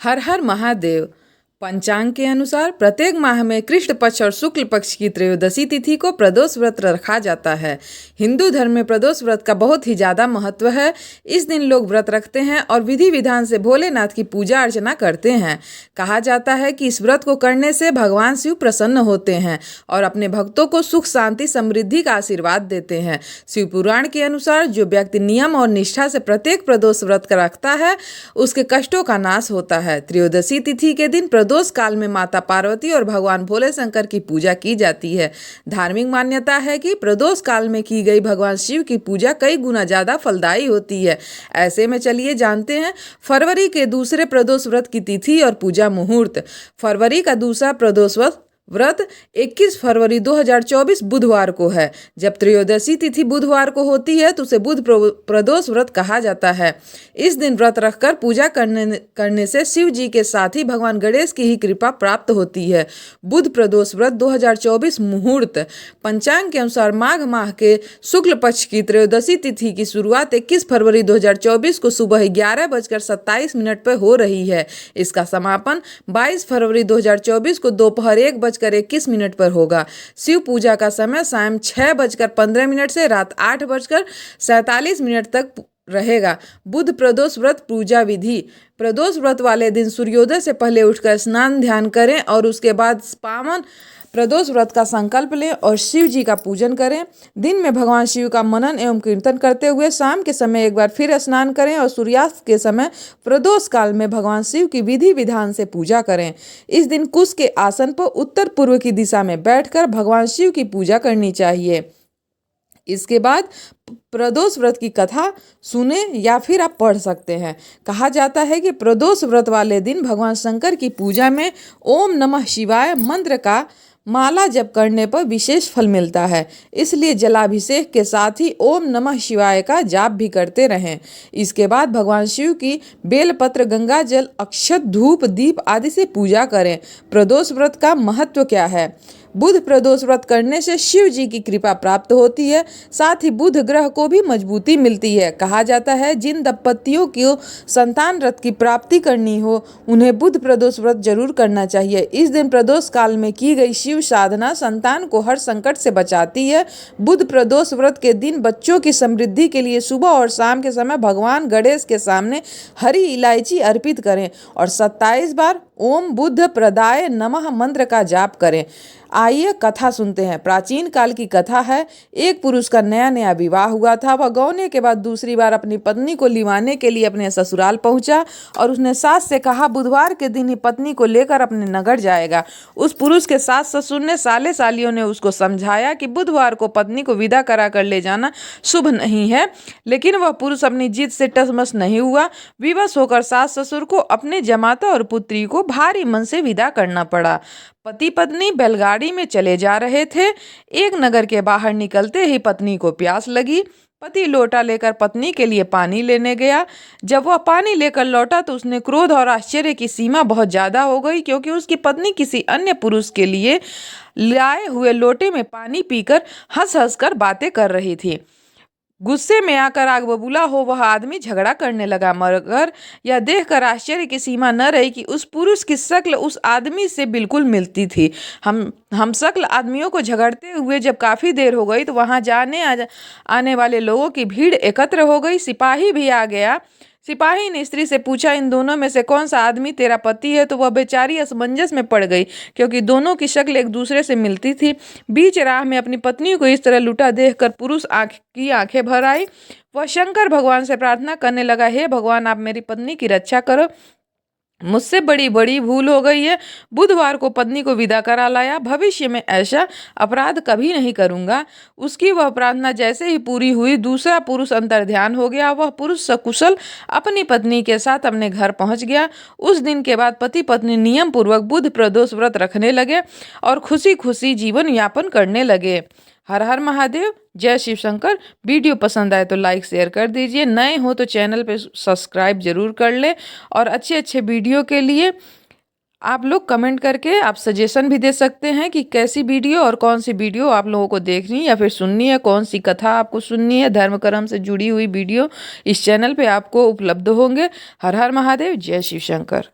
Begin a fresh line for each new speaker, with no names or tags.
हर हर महादेव। पंचांग के अनुसार प्रत्येक माह में कृष्ण पक्ष और शुक्ल पक्ष की त्रयोदशी तिथि को प्रदोष व्रत रखा जाता है। हिंदू धर्म में प्रदोष व्रत का बहुत ही ज़्यादा महत्व है। इस दिन लोग व्रत रखते हैं और विधि विधान से भोलेनाथ की पूजा अर्चना करते हैं। कहा जाता है कि इस व्रत को करने से भगवान शिव प्रसन्न होते हैं और अपने भक्तों को सुख शांति समृद्धि का आशीर्वाद देते हैं। शिव पुराण के अनुसार जो व्यक्ति नियम और निष्ठा से प्रत्येक प्रदोष व्रत रखता है उसके कष्टों का नाश होता है। त्रयोदशी तिथि के दिन प्रदोष काल में माता पार्वती और भगवान भोले शंकर की पूजा की जाती है। धार्मिक मान्यता है कि प्रदोष काल में की गई भगवान शिव की पूजा कई गुना ज्यादा फलदायी होती है। ऐसे में चलिए जानते हैं फरवरी के दूसरे प्रदोष व्रत की तिथि और पूजा मुहूर्त। फरवरी का दूसरा प्रदोष व्रत 21 फरवरी 2024 बुधवार को है। जब त्रयोदशी तिथि बुधवार को होती है तो उसे बुध प्रदोष व्रत कहा जाता है। इस दिन व्रत रखकर पूजा करने से शिव जी के साथ ही भगवान गणेश की ही कृपा प्राप्त होती है। बुध प्रदोष व्रत 2024 मुहूर्त। पंचांग के अनुसार माघ माह के शुक्ल पक्ष की त्रयोदशी तिथि की शुरुआत 21 फरवरी 2024 को सुबह 11:27 पर हो रही है। इसका समापन 22 फरवरी 2024 को दोपहर 1:21 पर होगा। शिव पूजा का समय शाम 6:15 से रात 8:47 तक रहेगा। बुध प्रदोष व्रत पूजा विधि। प्रदोष व्रत वाले दिन सूर्योदय से पहले उठकर स्नान ध्यान करें और उसके बाद पावन प्रदोष व्रत का संकल्प लें और शिव जी का पूजन करें। दिन में भगवान शिव का मनन एवं कीर्तन करते हुए शाम के समय एक बार फिर स्नान करें और सूर्यास्त के समय प्रदोष काल में भगवान शिव की विधि विधान से पूजा करें। इस दिन कुश के आसन पर उत्तर पूर्व की दिशा में बैठकर भगवान शिव की पूजा करनी चाहिए। इसके बाद प्रदोष व्रत की कथा सुने या फिर आप पढ़ सकते हैं। कहा जाता है कि प्रदोष व्रत वाले दिन भगवान शंकर की पूजा में ओम नमः शिवाय मंत्र का माला जप करने पर विशेष फल मिलता है। इसलिए जलाभिषेक के साथ ही ओम नमः शिवाय का जाप भी करते रहें। इसके बाद भगवान शिव की बेलपत्र, गंगा जल, अक्षत, धूप, दीप आदि से पूजा करें। प्रदोष व्रत का महत्व क्या है? बुध प्रदोष व्रत करने से शिव जी की कृपा प्राप्त होती है। साथ ही बुध ग्रह को भी मजबूती मिलती है। कहा जाता है जिन दंपतियों को संतान रथ की प्राप्ति करनी हो उन्हें बुध प्रदोष व्रत जरूर करना चाहिए। इस दिन प्रदोष काल में की गई शिव साधना संतान को हर संकट से बचाती है। बुध प्रदोष व्रत के दिन बच्चों की समृद्धि के लिए सुबह और शाम के समय भगवान गणेश के सामने हरी इलायची अर्पित करें और 27 बार ओम बुद्ध प्रदाय नमः मंत्र का जाप करें। आइए कथा सुनते हैं। प्राचीन काल की कथा है। एक पुरुष का नया नया विवाह हुआ था। वह गौने के बाद दूसरी बार अपनी पत्नी को लिवाने के लिए अपने ससुराल पहुंचा और उसने सास से कहा बुधवार के दिन ही पत्नी को लेकर अपने नगर जाएगा। उस पुरुष के सास ससुर ने साले सालियों ने उसको समझाया कि बुधवार को पत्नी को विदा करा कर ले जाना शुभ नहीं है, लेकिन वह पुरुष अपनी जिद से टसमस नहीं हुआ। विवश होकर सास ससुर को अपने जमाता और पुत्री को भारी मन से विदा करना पड़ा। पति पत्नी बैलगाड़ी में चले जा रहे थे। एक नगर के बाहर निकलते ही पत्नी को प्यास लगी। पति लोटा लेकर पत्नी के लिए पानी लेने गया। जब वह पानी लेकर लौटा तो उसने क्रोध और आश्चर्य की सीमा बहुत ज्यादा हो गई, क्योंकि उसकी पत्नी किसी अन्य पुरुष के लिए लाए हुए लोटे में पानी पीकर हंस हंस कर बातें कर रही थी। गुस्से में आकर आग बबूला हो वह आदमी झगड़ा करने लगा, मगर यह देखकर आश्चर्य की सीमा न रही कि उस पुरुष की शक्ल उस आदमी से बिल्कुल मिलती थी। हम शक्ल आदमियों को झगड़ते हुए जब काफ़ी देर हो गई तो वहां आने वाले लोगों की भीड़ एकत्र हो गई। सिपाही भी आ गया। सिपाही ने स्त्री से पूछा इन दोनों में से कौन सा आदमी तेरा पति है? तो वह बेचारी असमंजस में पड़ गई, क्योंकि दोनों की शक्ल एक दूसरे से मिलती थी। बीच राह में अपनी पत्नी को इस तरह लुटा देखकर पुरुष की आंखें भर आई। वह शंकर भगवान से प्रार्थना करने लगा, हे भगवान, आप मेरी पत्नी की रक्षा करो, मुझसे बड़ी बड़ी भूल हो गई है। बुधवार को पत्नी को विदा करा लाया। भविष्य में ऐसा अपराध कभी नहीं करूंगा। उसकी वह प्रार्थना जैसे ही पूरी हुई दूसरा पुरुष अंतर्ध्यान हो गया। वह पुरुष सकुशल अपनी पत्नी के साथ अपने घर पहुंच गया। उस दिन के बाद पति पत्नी नियम पूर्वक बुध प्रदोष व्रत रखने लगे और खुशी खुशी जीवन यापन करने लगे। हर हर महादेव। जय शिव शंकर। वीडियो पसंद आए तो लाइक शेयर कर दीजिए। नए हो तो चैनल पे सब्सक्राइब जरूर कर लें और अच्छे अच्छे वीडियो के लिए आप लोग कमेंट करके आप सजेशन भी दे सकते हैं कि कैसी वीडियो और कौन सी वीडियो आप लोगों को देखनी है या फिर सुननी है, कौन सी कथा आपको सुननी है। धर्म कर्म से जुड़ी हुई वीडियो इस चैनल पे आपको उपलब्ध होंगे। हर हर महादेव। जय शिव शंकर।